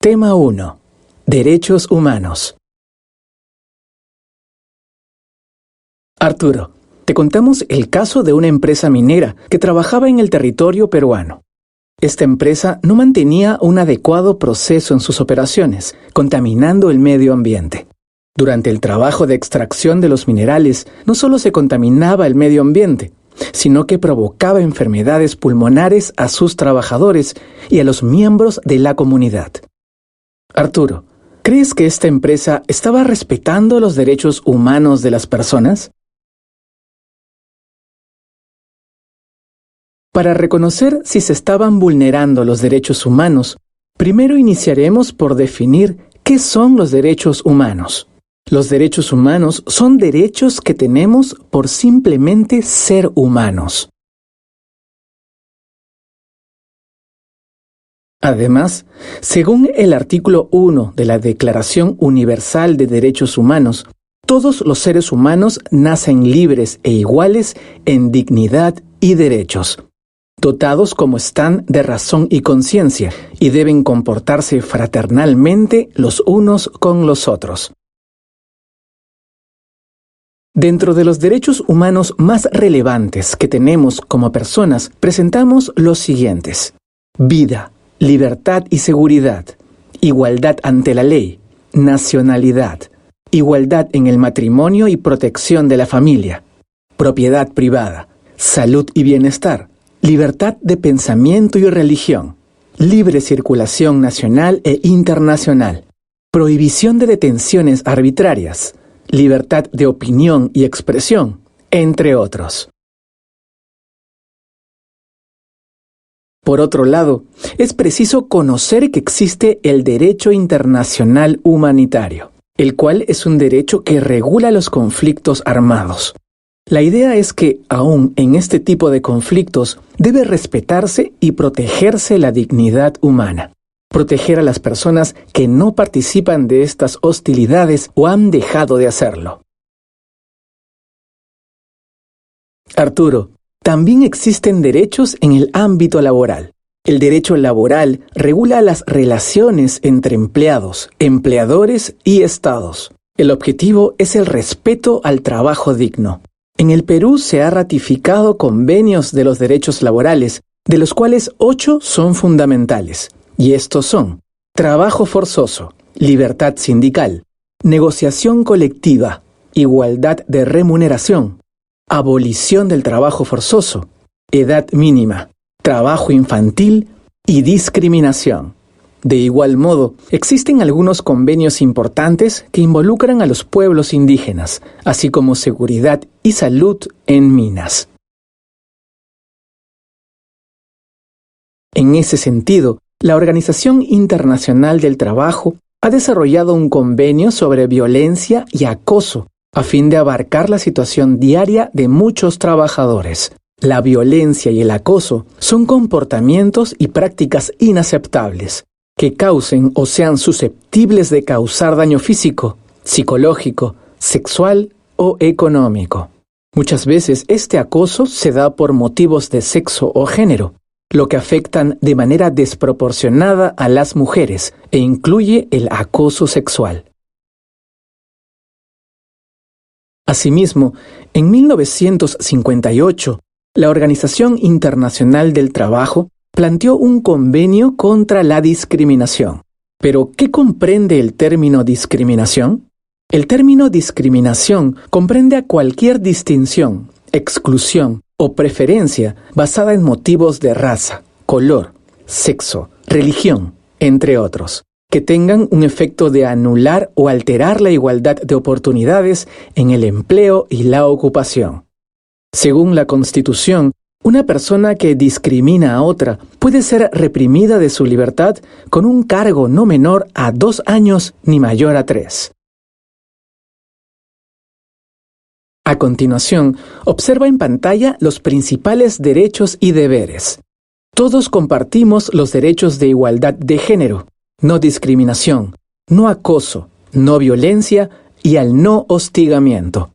Tema 1. Derechos humanos. Arturo, te contamos el caso de una empresa minera que trabajaba en el territorio peruano. Esta empresa no mantenía un adecuado proceso en sus operaciones, contaminando el medio ambiente. Durante el trabajo de extracción de los minerales, no solo se contaminaba el medio ambiente, sino que provocaba enfermedades pulmonares a sus trabajadores y a los miembros de la comunidad. Arturo, ¿crees que esta empresa estaba respetando los derechos humanos de las personas? Para reconocer si se estaban vulnerando los derechos humanos, primero iniciaremos por definir qué son los derechos humanos. Los derechos humanos son derechos que tenemos por simplemente ser humanos. Además, según el artículo 1 de la Declaración Universal de Derechos Humanos, todos los seres humanos nacen libres e iguales en dignidad y derechos, dotados como están de razón y conciencia, y deben comportarse fraternalmente los unos con los otros. Dentro de los derechos humanos más relevantes que tenemos como personas, presentamos los siguientes: vida, libertad y seguridad, igualdad ante la ley, nacionalidad, igualdad en el matrimonio y protección de la familia, propiedad privada, salud y bienestar, libertad de pensamiento y religión, libre circulación nacional e internacional, prohibición de detenciones arbitrarias, libertad de opinión y expresión, entre otros. Por otro lado, es preciso conocer que existe el derecho internacional humanitario, el cual es un derecho que regula los conflictos armados. La idea es que, aún en este tipo de conflictos, debe respetarse y protegerse la dignidad humana. Proteger a las personas que no participan de estas hostilidades o han dejado de hacerlo. Arturo, también existen derechos en el ámbito laboral. El derecho laboral regula las relaciones entre empleados, empleadores y estados. El objetivo es el respeto al trabajo digno. En el Perú se ha ratificado convenios de los derechos laborales, de los cuales 8 son fundamentales. Y estos son: trabajo forzoso, libertad sindical, negociación colectiva, igualdad de remuneración, abolición del trabajo forzoso, edad mínima, trabajo infantil y discriminación. De igual modo, existen algunos convenios importantes que involucran a los pueblos indígenas, así como seguridad y salud en minas. En ese sentido, la Organización Internacional del Trabajo ha desarrollado un convenio sobre violencia y acoso a fin de abarcar la situación diaria de muchos trabajadores. La violencia y el acoso son comportamientos y prácticas inaceptables que causen o sean susceptibles de causar daño físico, psicológico, sexual o económico. Muchas veces este acoso se da por motivos de sexo o género, lo que afectan de manera desproporcionada a las mujeres e incluye el acoso sexual. Asimismo, en 1958, la Organización Internacional del Trabajo planteó un convenio contra la discriminación. ¿Pero qué comprende el término discriminación? El término discriminación comprende a cualquier distinción, exclusión o preferencia basada en motivos de raza, color, sexo, religión, entre otros, que tengan un efecto de anular o alterar la igualdad de oportunidades en el empleo y la ocupación. Según la Constitución, una persona que discrimina a otra puede ser reprimida de su libertad con un cargo no menor a 2 años ni mayor a 3. A continuación, observa en pantalla los principales derechos y deberes. Todos compartimos los derechos de igualdad de género, no discriminación, no acoso, no violencia y al no hostigamiento.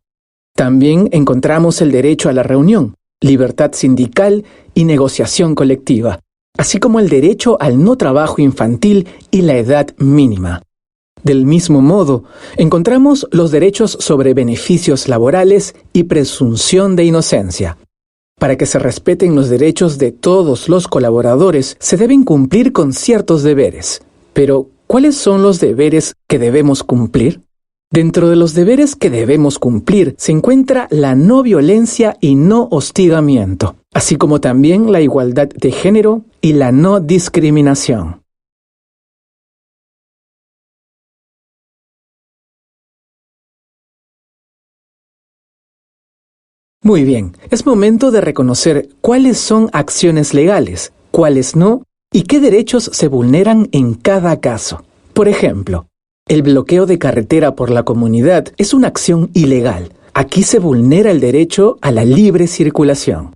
También encontramos el derecho a la reunión, libertad sindical y negociación colectiva, así como el derecho al no trabajo infantil y la edad mínima. Del mismo modo, encontramos los derechos sobre beneficios laborales y presunción de inocencia. Para que se respeten los derechos de todos los colaboradores, se deben cumplir con ciertos deberes. Pero, ¿cuáles son los deberes que debemos cumplir? Dentro de los deberes que debemos cumplir se encuentra la no violencia y no hostigamiento, así como también la igualdad de género y la no discriminación. Muy bien, es momento de reconocer cuáles son acciones legales, cuáles no, y qué derechos se vulneran en cada caso. Por ejemplo, el bloqueo de carretera por la comunidad es una acción ilegal. Aquí se vulnera el derecho a la libre circulación.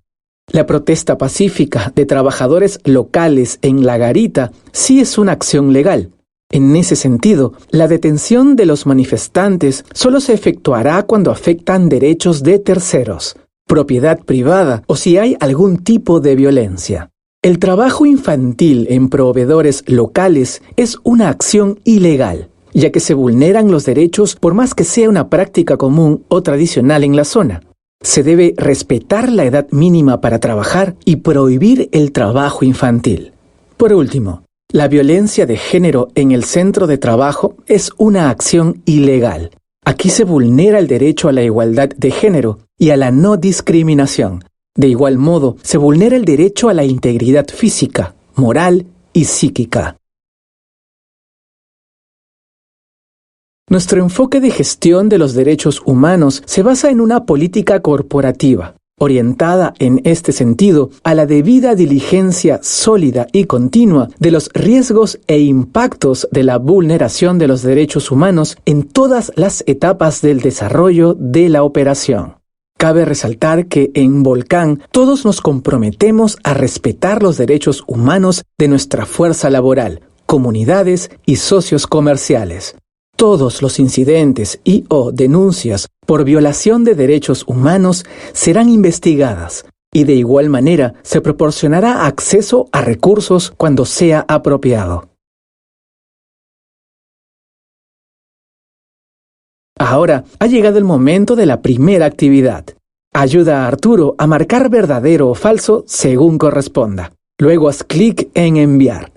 La protesta pacífica de trabajadores locales en La Garita sí es una acción legal. En ese sentido, la detención de los manifestantes solo se efectuará cuando afectan derechos de terceros, propiedad privada o si hay algún tipo de violencia. El trabajo infantil en proveedores locales es una acción ilegal, ya que se vulneran los derechos por más que sea una práctica común o tradicional en la zona. Se debe respetar la edad mínima para trabajar y prohibir el trabajo infantil. Por último, la violencia de género en el centro de trabajo es una acción ilegal. Aquí se vulnera el derecho a la igualdad de género y a la no discriminación. De igual modo, se vulnera el derecho a la integridad física, moral y psíquica. Nuestro enfoque de gestión de los derechos humanos se basa en una política corporativa, orientada en este sentido a la debida diligencia sólida y continua de los riesgos e impactos de la vulneración de los derechos humanos en todas las etapas del desarrollo de la operación. Cabe resaltar que en Volcán todos nos comprometemos a respetar los derechos humanos de nuestra fuerza laboral, comunidades y socios comerciales. Todos los incidentes y/o denuncias por violación de derechos humanos serán investigadas y de igual manera se proporcionará acceso a recursos cuando sea apropiado. Ahora ha llegado el momento de la primera actividad. Ayuda a Arturo a marcar verdadero o falso según corresponda. Luego haz clic en enviar.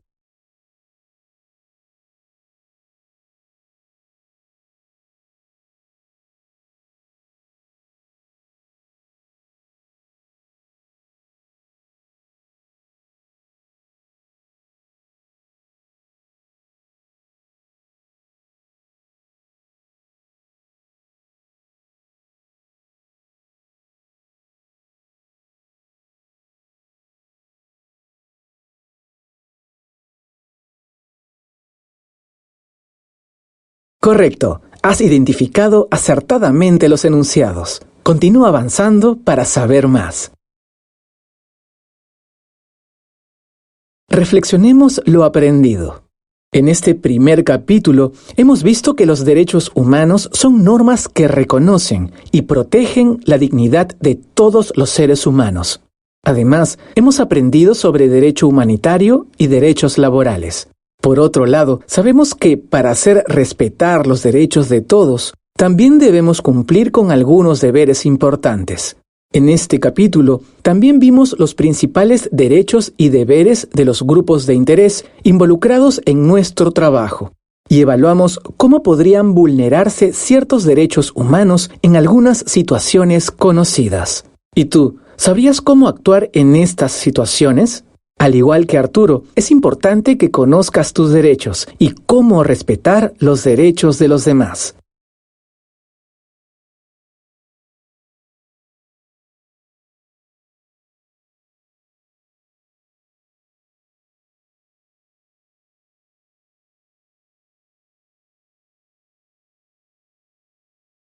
Correcto, has identificado acertadamente los enunciados. Continúa avanzando para saber más. Reflexionemos lo aprendido. En este primer capítulo hemos visto que los derechos humanos son normas que reconocen y protegen la dignidad de todos los seres humanos. Además, hemos aprendido sobre derecho humanitario y derechos laborales. Por otro lado, sabemos que para hacer respetar los derechos de todos, también debemos cumplir con algunos deberes importantes. En este capítulo, también vimos los principales derechos y deberes de los grupos de interés involucrados en nuestro trabajo y evaluamos cómo podrían vulnerarse ciertos derechos humanos en algunas situaciones conocidas. ¿Y tú, sabías cómo actuar en estas situaciones? Al igual que Arturo, es importante que conozcas tus derechos y cómo respetar los derechos de los demás.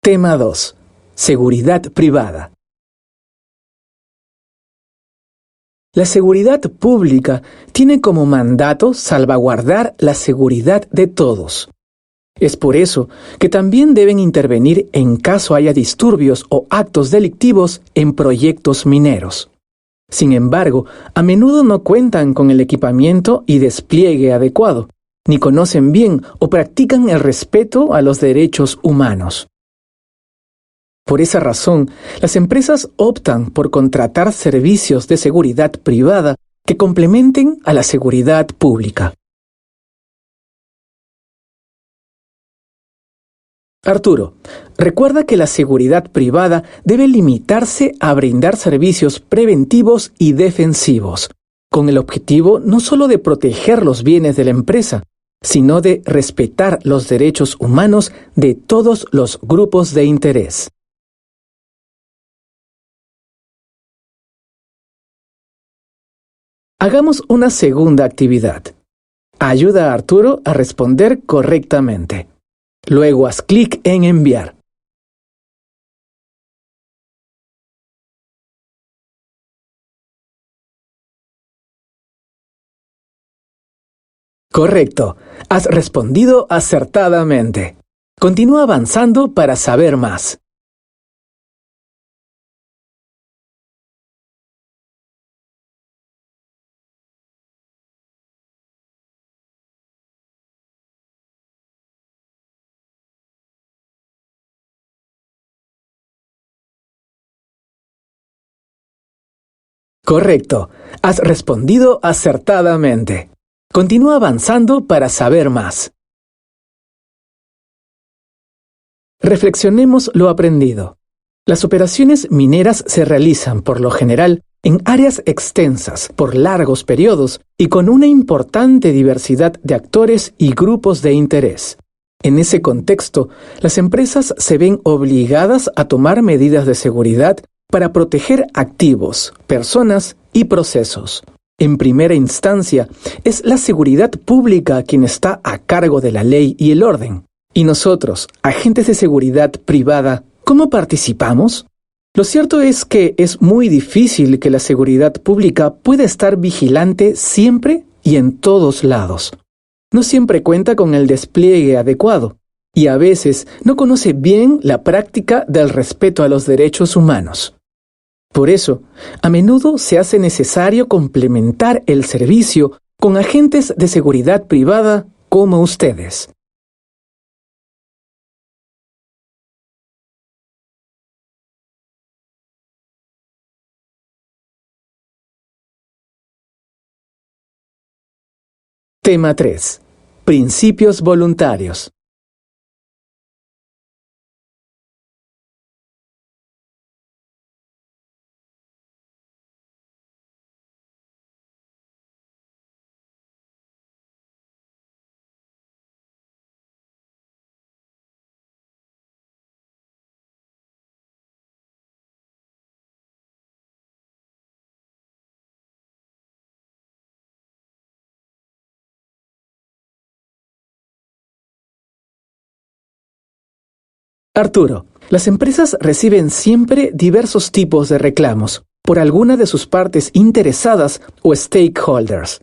Tema 2. Seguridad privada. La seguridad pública tiene como mandato salvaguardar la seguridad de todos. Es por eso que también deben intervenir en caso haya disturbios o actos delictivos en proyectos mineros. Sin embargo, a menudo no cuentan con el equipamiento y despliegue adecuado, ni conocen bien o practican el respeto a los derechos humanos. Por esa razón, las empresas optan por contratar servicios de seguridad privada que complementen a la seguridad pública. Arturo, recuerda que la seguridad privada debe limitarse a brindar servicios preventivos y defensivos, con el objetivo no solo de proteger los bienes de la empresa, sino de respetar los derechos humanos de todos los grupos de interés. Hagamos una segunda actividad. Ayuda a Arturo a responder correctamente. Luego haz clic en enviar. Correcto. Has respondido acertadamente. Continúa avanzando para saber más. Correcto. Has respondido acertadamente. Continúa avanzando para saber más. Reflexionemos lo aprendido. Las operaciones mineras se realizan, por lo general, en áreas extensas, por largos periodos y con una importante diversidad de actores y grupos de interés. En ese contexto, las empresas se ven obligadas a tomar medidas de seguridad para proteger activos, personas y procesos. En primera instancia, es la seguridad pública quien está a cargo de la ley y el orden. ¿Y nosotros, agentes de seguridad privada, cómo participamos? Lo cierto es que es muy difícil que la seguridad pública pueda estar vigilante siempre y en todos lados. No siempre cuenta con el despliegue adecuado y a veces no conoce bien la práctica del respeto a los derechos humanos. Por eso, a menudo se hace necesario complementar el servicio con agentes de seguridad privada como ustedes. Tema 3. Principios voluntarios. Arturo, las empresas reciben siempre diversos tipos de reclamos por alguna de sus partes interesadas o stakeholders.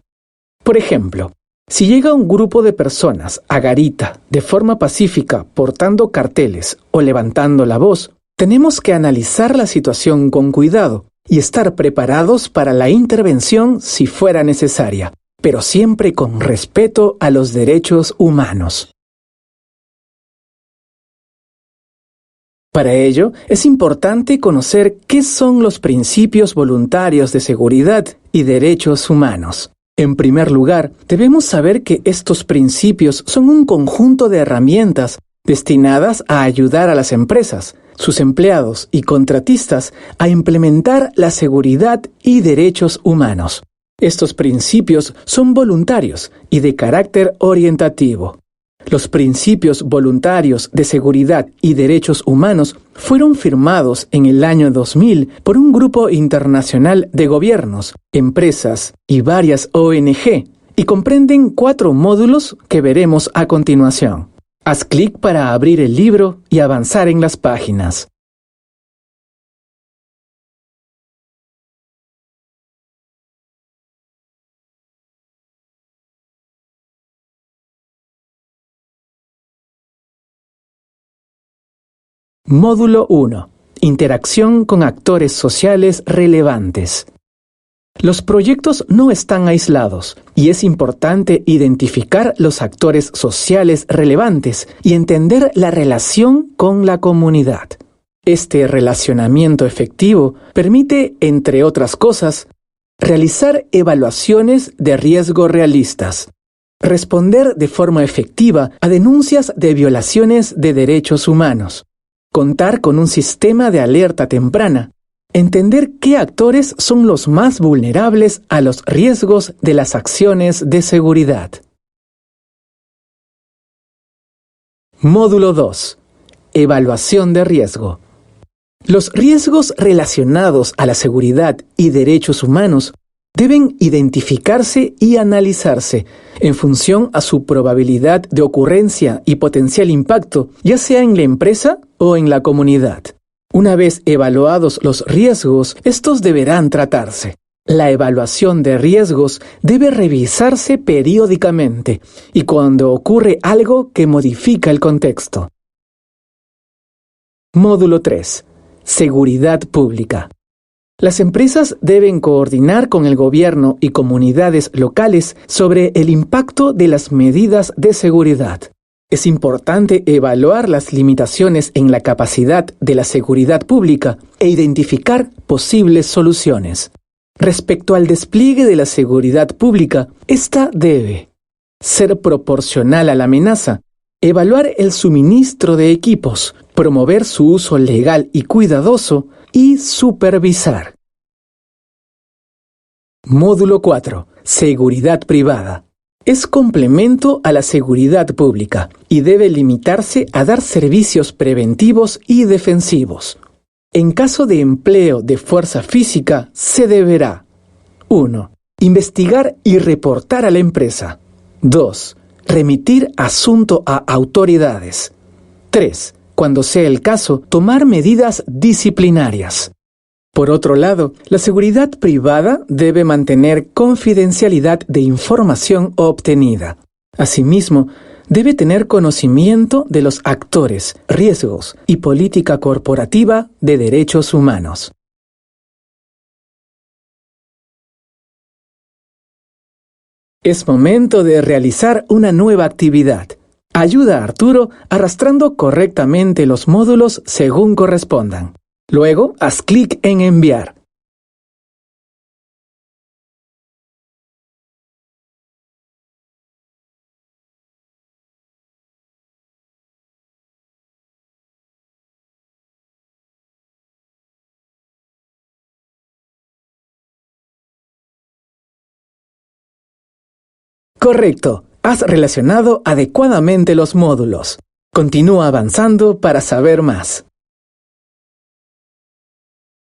Por ejemplo, si llega un grupo de personas a garita de forma pacífica portando carteles o levantando la voz, tenemos que analizar la situación con cuidado y estar preparados para la intervención si fuera necesaria, pero siempre con respeto a los derechos humanos. Para ello, es importante conocer qué son los principios voluntarios de seguridad y derechos humanos. En primer lugar, debemos saber que estos principios son un conjunto de herramientas destinadas a ayudar a las empresas, sus empleados y contratistas a implementar la seguridad y derechos humanos. Estos principios son voluntarios y de carácter orientativo. Los principios voluntarios de seguridad y derechos humanos fueron firmados en el año 2000 por un grupo internacional de gobiernos, empresas y varias ONG y comprenden 4 módulos que veremos a continuación. Haz clic para abrir el libro y avanzar en las páginas. Módulo 1. Interacción con actores sociales relevantes. Los proyectos no están aislados y es importante identificar los actores sociales relevantes y entender la relación con la comunidad. Este relacionamiento efectivo permite, entre otras cosas, realizar evaluaciones de riesgo realistas, responder de forma efectiva a denuncias de violaciones de derechos humanos, contar con un sistema de alerta temprana, entender qué actores son los más vulnerables a los riesgos de las acciones de seguridad. Módulo 2. Evaluación de riesgo. Los riesgos relacionados a la seguridad y derechos humanos deben identificarse y analizarse en función a su probabilidad de ocurrencia y potencial impacto, ya sea en la empresa o en la comunidad. Una vez evaluados los riesgos, estos deberán tratarse. La evaluación de riesgos debe revisarse periódicamente y cuando ocurre algo que modifica el contexto. Módulo 3. Seguridad pública. Las empresas deben coordinar con el gobierno y comunidades locales sobre el impacto de las medidas de seguridad. Es importante evaluar las limitaciones en la capacidad de la seguridad pública e identificar posibles soluciones. Respecto al despliegue de la seguridad pública, esta debe ser proporcional a la amenaza, evaluar el suministro de equipos, promover su uso legal y cuidadoso y supervisar. Módulo 4. Seguridad privada. Es complemento a la seguridad pública y debe limitarse a dar servicios preventivos y defensivos. En caso de empleo de fuerza física, se deberá 1. Investigar y reportar a la empresa. 2. Remitir asunto a autoridades. 3. Cuando sea el caso, tomar medidas disciplinarias. Por otro lado, la seguridad privada debe mantener confidencialidad de información obtenida. Asimismo, debe tener conocimiento de los actores, riesgos y política corporativa de derechos humanos. Es momento de realizar una nueva actividad. Ayuda a Arturo arrastrando correctamente los módulos según correspondan. Luego, haz clic en Enviar. Correcto. Has relacionado adecuadamente los módulos. Continúa avanzando para saber más.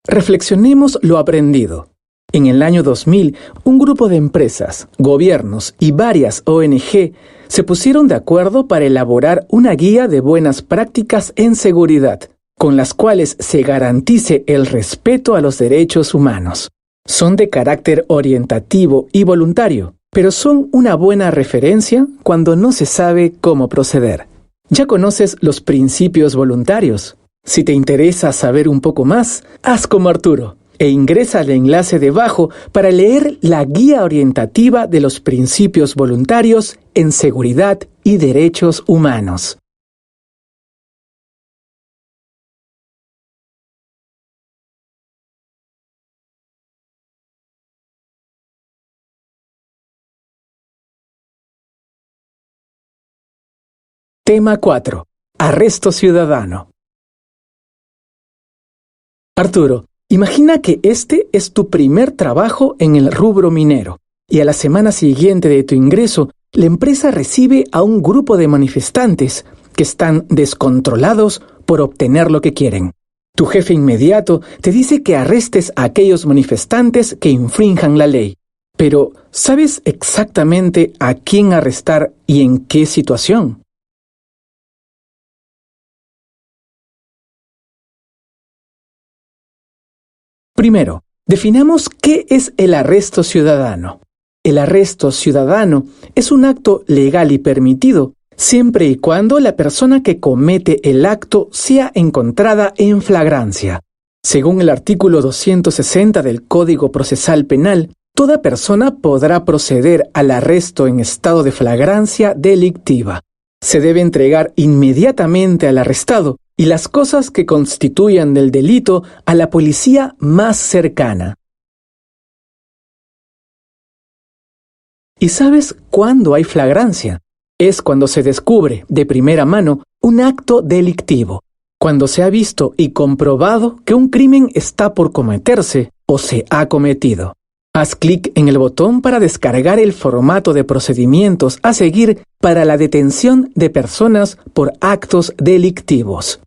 Reflexionemos lo aprendido. En el año 2000, un grupo de empresas, gobiernos y varias ONG se pusieron de acuerdo para elaborar una guía de buenas prácticas en seguridad, con las cuales se garantice el respeto a los derechos humanos. Son de carácter orientativo y voluntario, pero son una buena referencia cuando no se sabe cómo proceder. ¿Ya conoces los principios voluntarios? Si te interesa saber un poco más, haz como Arturo e ingresa al enlace debajo para leer la guía orientativa de los principios voluntarios en seguridad y derechos humanos. Tema 4. Arresto ciudadano. Arturo, imagina que este es tu primer trabajo en el rubro minero y a la semana siguiente de tu ingreso, la empresa recibe a un grupo de manifestantes que están descontrolados por obtener lo que quieren. Tu jefe inmediato te dice que arrestes a aquellos manifestantes que infrinjan la ley. Pero, ¿sabes exactamente a quién arrestar y en qué situación? Primero, definamos qué es el arresto ciudadano. El arresto ciudadano es un acto legal y permitido, siempre y cuando la persona que comete el acto sea encontrada en flagrancia. Según el artículo 260 del Código Procesal Penal, toda persona podrá proceder al arresto en estado de flagrancia delictiva. Se debe entregar inmediatamente al arrestado y las cosas que constituyan del delito a la policía más cercana. ¿Y sabes cuándo hay flagrancia? Es cuando se descubre de primera mano un acto delictivo, cuando se ha visto y comprobado que un crimen está por cometerse o se ha cometido. Haz clic en el botón para descargar el formato de procedimientos a seguir para la detención de personas por actos delictivos.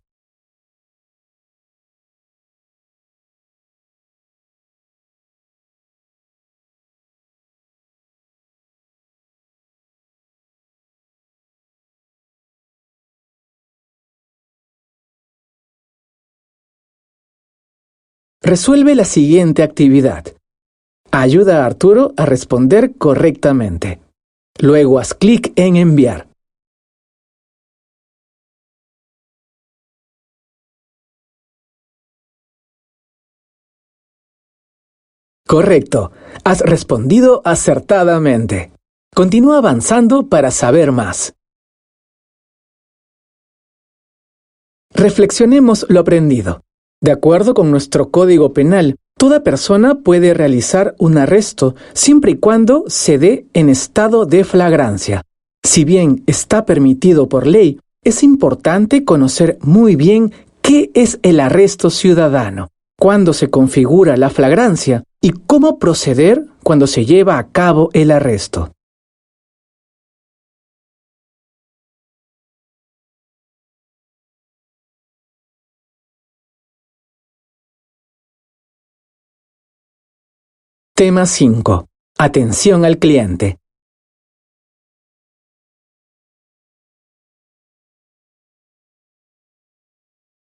Resuelve la siguiente actividad. Ayuda a Arturo a responder correctamente. Luego haz clic en enviar. Correcto. Has respondido acertadamente. Continúa avanzando para saber más. Reflexionemos lo aprendido. De acuerdo con nuestro Código Penal, toda persona puede realizar un arresto siempre y cuando se dé en estado de flagrancia. Si bien está permitido por ley, es importante conocer muy bien qué es el arresto ciudadano, cuándo se configura la flagrancia y cómo proceder cuando se lleva a cabo el arresto. Tema 5. Atención al cliente.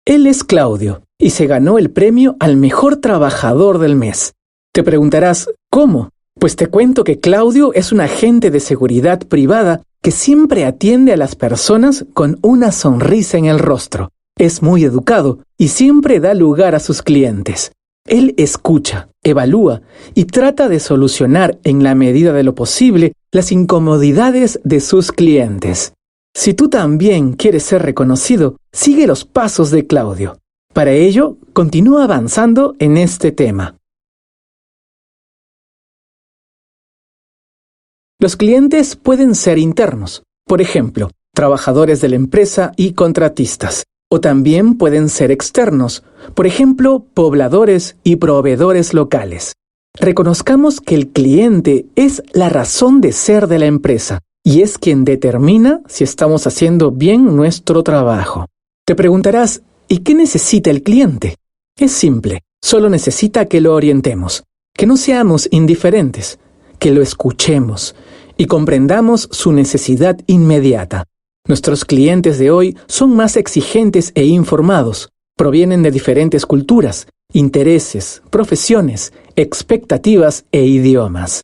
Él es Claudio y se ganó el premio al mejor trabajador del mes. Te preguntarás, ¿cómo? Pues te cuento que Claudio es un agente de seguridad privada que siempre atiende a las personas con una sonrisa en el rostro. Es muy educado y siempre da lugar a sus clientes. Él escucha, evalúa y trata de solucionar en la medida de lo posible las incomodidades de sus clientes. Si tú también quieres ser reconocido, sigue los pasos de Claudio. Para ello, continúa avanzando en este tema. Los clientes pueden ser internos, por ejemplo, trabajadores de la empresa y contratistas. O también pueden ser externos, por ejemplo, pobladores y proveedores locales. Reconozcamos que el cliente es la razón de ser de la empresa y es quien determina si estamos haciendo bien nuestro trabajo. Te preguntarás, ¿y qué necesita el cliente? Es simple, solo necesita que lo orientemos, que no seamos indiferentes, que lo escuchemos y comprendamos su necesidad inmediata. Nuestros clientes de hoy son más exigentes e informados. Provienen de diferentes culturas, intereses, profesiones, expectativas e idiomas.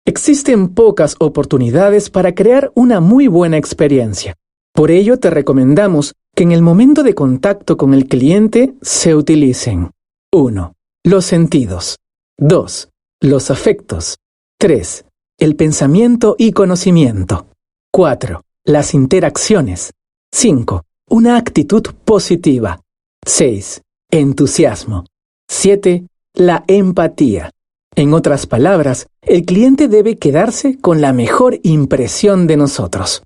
Existen pocas oportunidades para crear una muy buena experiencia. Por ello te recomendamos que en el momento de contacto con el cliente se utilicen 1. Los sentidos. 2. Los afectos. 3. El pensamiento y conocimiento. 4. Las interacciones. 5. Una actitud positiva. 6. Entusiasmo. 7. La empatía. En otras palabras, el cliente debe quedarse con la mejor impresión de nosotros.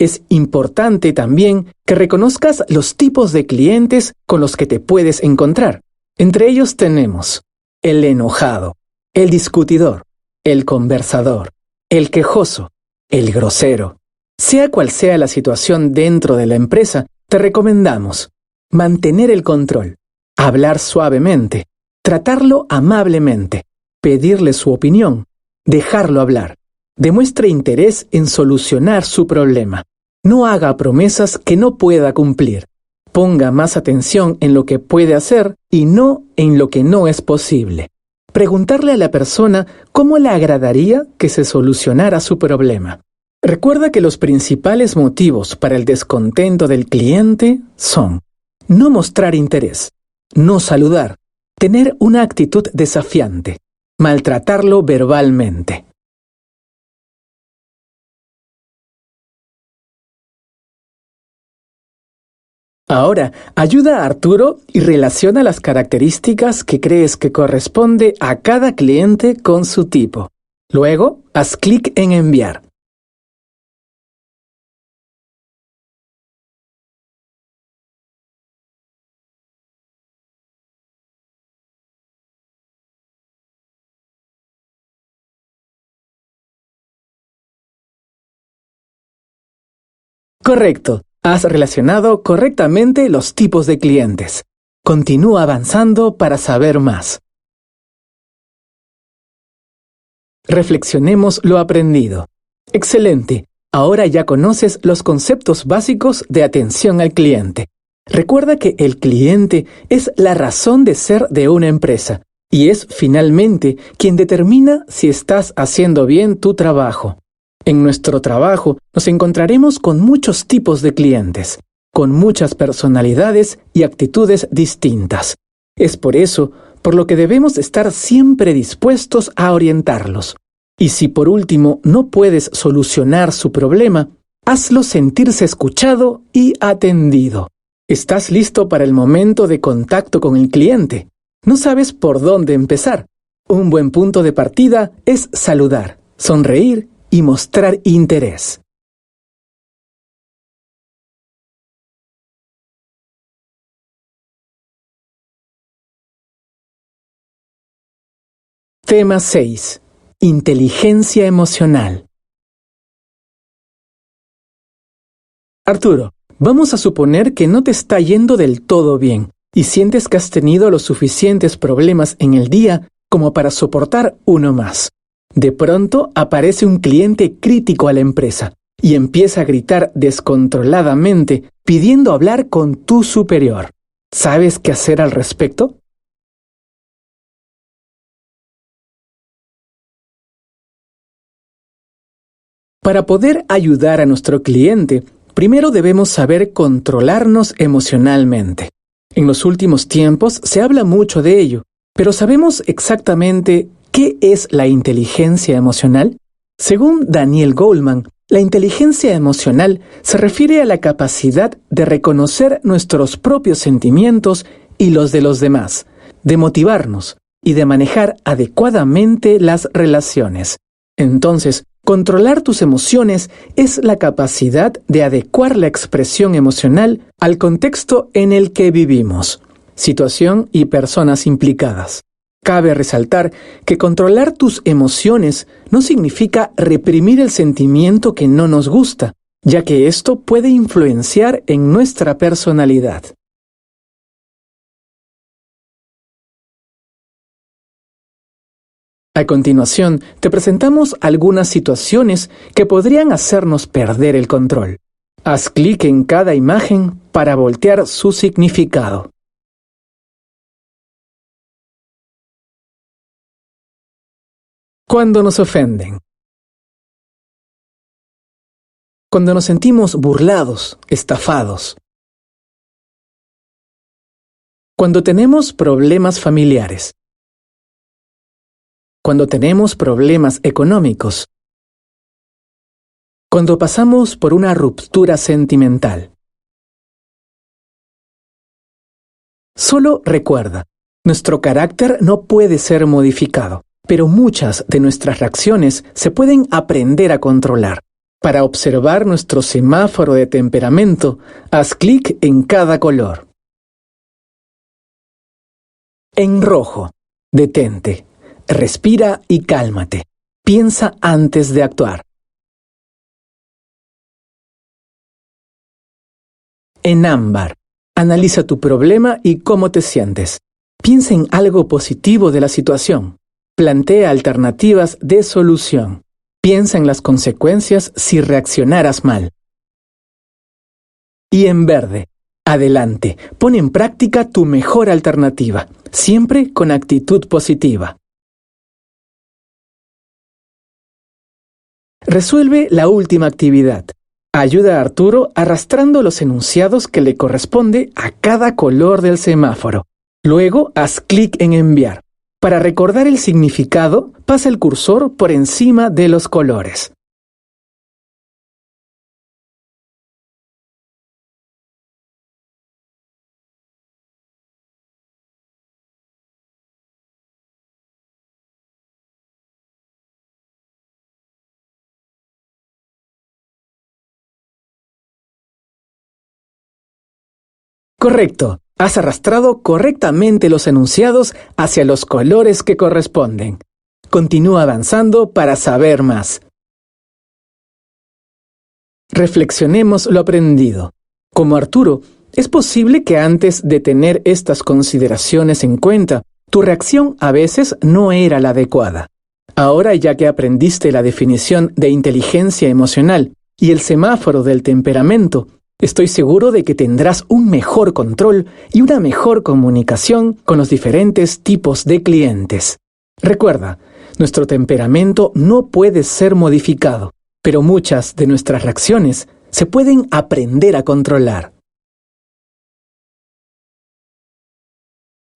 Es importante también que reconozcas los tipos de clientes con los que te puedes encontrar. Entre ellos tenemos el enojado, el discutidor, el conversador, el quejoso, el grosero. Sea cual sea la situación dentro de la empresa, te recomendamos mantener el control, hablar suavemente, tratarlo amablemente, pedirle su opinión, dejarlo hablar. Demuestre interés en solucionar su problema. No haga promesas que no pueda cumplir. Ponga más atención en lo que puede hacer y no en lo que no es posible. preguntarle a la persona cómo le agradaría que se solucionara su problema. Recuerda que los principales motivos para el descontento del cliente son no mostrar interés, no saludar, tener una actitud desafiante, maltratarlo verbalmente. Ahora, ayuda a Arturo y relaciona las características que crees que corresponde a cada cliente con su tipo. Luego, haz clic en enviar. Correcto. Has relacionado correctamente los tipos de clientes. Continúa avanzando para saber más. Reflexionemos lo aprendido. Excelente. Ahora ya conoces los conceptos básicos de atención al cliente. Recuerda que el cliente es la razón de ser de una empresa y es finalmente quien determina si estás haciendo bien tu trabajo. En nuestro trabajo nos encontraremos con muchos tipos de clientes, con muchas personalidades y actitudes distintas. Es por eso por lo que debemos estar siempre dispuestos a orientarlos. Y si por último no puedes solucionar su problema, hazlo sentirse escuchado y atendido. ¿Estás listo para el momento de contacto con el cliente? ¿No sabes por dónde empezar? Un buen punto de partida es saludar, sonreír y mostrar interés. Tema 6. Inteligencia emocional. Arturo, vamos a suponer que no te está yendo del todo bien y sientes que has tenido los suficientes problemas en el día como para soportar uno más. De pronto aparece un cliente crítico a la empresa y empieza a gritar descontroladamente pidiendo hablar con tu superior. ¿Sabes qué hacer al respecto? Para poder ayudar a nuestro cliente, primero debemos saber controlarnos emocionalmente. En los últimos tiempos se habla mucho de ello, pero ¿sabemos exactamente qué es la inteligencia emocional? Según Daniel Goleman, la inteligencia emocional se refiere a la capacidad de reconocer nuestros propios sentimientos y los de los demás, de motivarnos y de manejar adecuadamente las relaciones. Entonces, controlar tus emociones es la capacidad de adecuar la expresión emocional al contexto en el que vivimos, situación y personas implicadas. Cabe resaltar que controlar tus emociones no significa reprimir el sentimiento que no nos gusta, ya que esto puede influenciar en nuestra personalidad. A continuación, te presentamos algunas situaciones que podrían hacernos perder el control. Haz clic en cada imagen para voltear su significado. Cuando nos ofenden. Cuando nos sentimos burlados, estafados. Cuando tenemos problemas familiares. Cuando tenemos problemas económicos. Cuando pasamos por una ruptura sentimental. Solo recuerda, nuestro carácter no puede ser modificado, pero muchas de nuestras reacciones se pueden aprender a controlar. Para observar nuestro semáforo de temperamento, haz clic en cada color. En rojo, detente. Respira y cálmate. Piensa antes de actuar. En ámbar, analiza tu problema y cómo te sientes. Piensa en algo positivo de la situación. Plantea alternativas de solución. Piensa en las consecuencias si reaccionaras mal. Y en verde, adelante, pon en práctica tu mejor alternativa, siempre con actitud positiva. Resuelve la última actividad. Ayuda a Arturo arrastrando los enunciados que le corresponde a cada color del semáforo. Luego, haz clic en enviar. Para recordar el significado, pasa el cursor por encima de los colores. Correcto. Has arrastrado correctamente los enunciados hacia los colores que corresponden. Continúa avanzando para saber más. Reflexionemos lo aprendido. Como Arturo, es posible que antes de tener estas consideraciones en cuenta, tu reacción a veces no era la adecuada. Ahora, ya que aprendiste la definición de inteligencia emocional y el semáforo del temperamento, estoy seguro de que tendrás un mejor control y una mejor comunicación con los diferentes tipos de clientes. Recuerda, nuestro temperamento no puede ser modificado, pero muchas de nuestras reacciones se pueden aprender a controlar.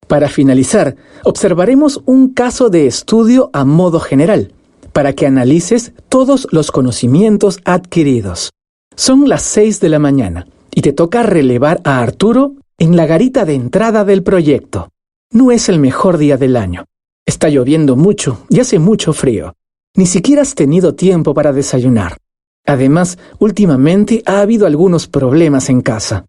Para finalizar, observaremos un caso de estudio a modo general, para que analices todos los conocimientos adquiridos. Son las 6 de la mañana y te toca relevar a Arturo en la garita de entrada del proyecto. No es el mejor día del año. Está lloviendo mucho y hace mucho frío. Ni siquiera has tenido tiempo para desayunar. Además, últimamente ha habido algunos problemas en casa.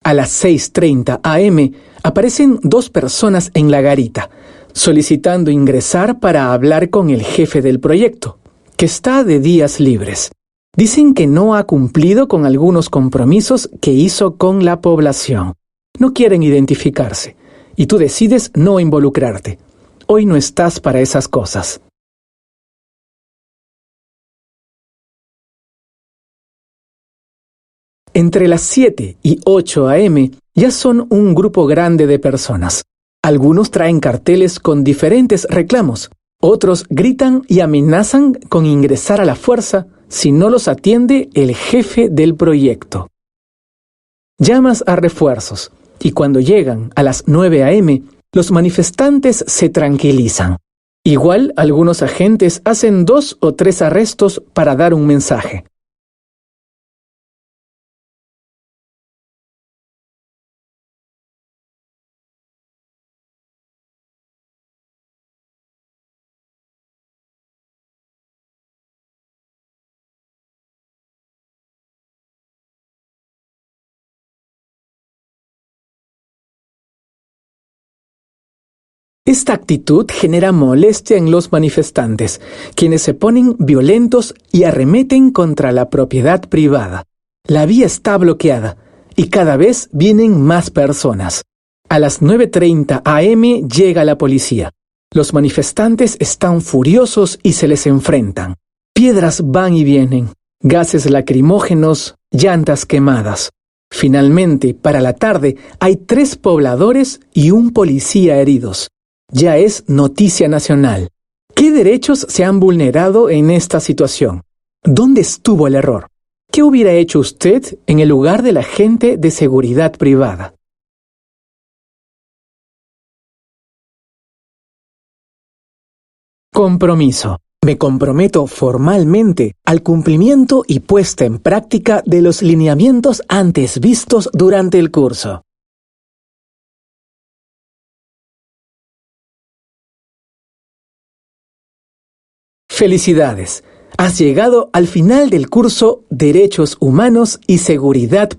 A las 6:30 a.m. aparecen 2 personas en la garita, solicitando ingresar para hablar con el jefe del proyecto, que está de días libres. Dicen que no ha cumplido con algunos compromisos que hizo con la población. No quieren identificarse, y tú decides no involucrarte. Hoy no estás para esas cosas. Entre las 7 y 8 a.m. ya son un grupo grande de personas. Algunos traen carteles con diferentes reclamos. Otros gritan y amenazan con ingresar a la fuerza si no los atiende el jefe del proyecto. Llamas a refuerzos y cuando llegan a las 9 a.m., los manifestantes se tranquilizan. Igual, algunos agentes hacen 2 o 3 arrestos para dar un mensaje. Esta actitud genera molestia en los manifestantes, quienes se ponen violentos y arremeten contra la propiedad privada. La vía está bloqueada y cada vez vienen más personas. A las 9:30 a.m. llega la policía. Los manifestantes están furiosos y se les enfrentan. Piedras van y vienen, gases lacrimógenos, llantas quemadas. Finalmente, para la tarde, hay 3 pobladores y un policía heridos. Ya es noticia nacional. ¿Qué derechos se han vulnerado en esta situación? ¿Dónde estuvo el error? ¿Qué hubiera hecho usted en el lugar del agente de seguridad privada? Compromiso. Me comprometo formalmente al cumplimiento y puesta en práctica de los lineamientos antes vistos durante el curso. Felicidades. Has llegado al final del curso Derechos Humanos y Seguridad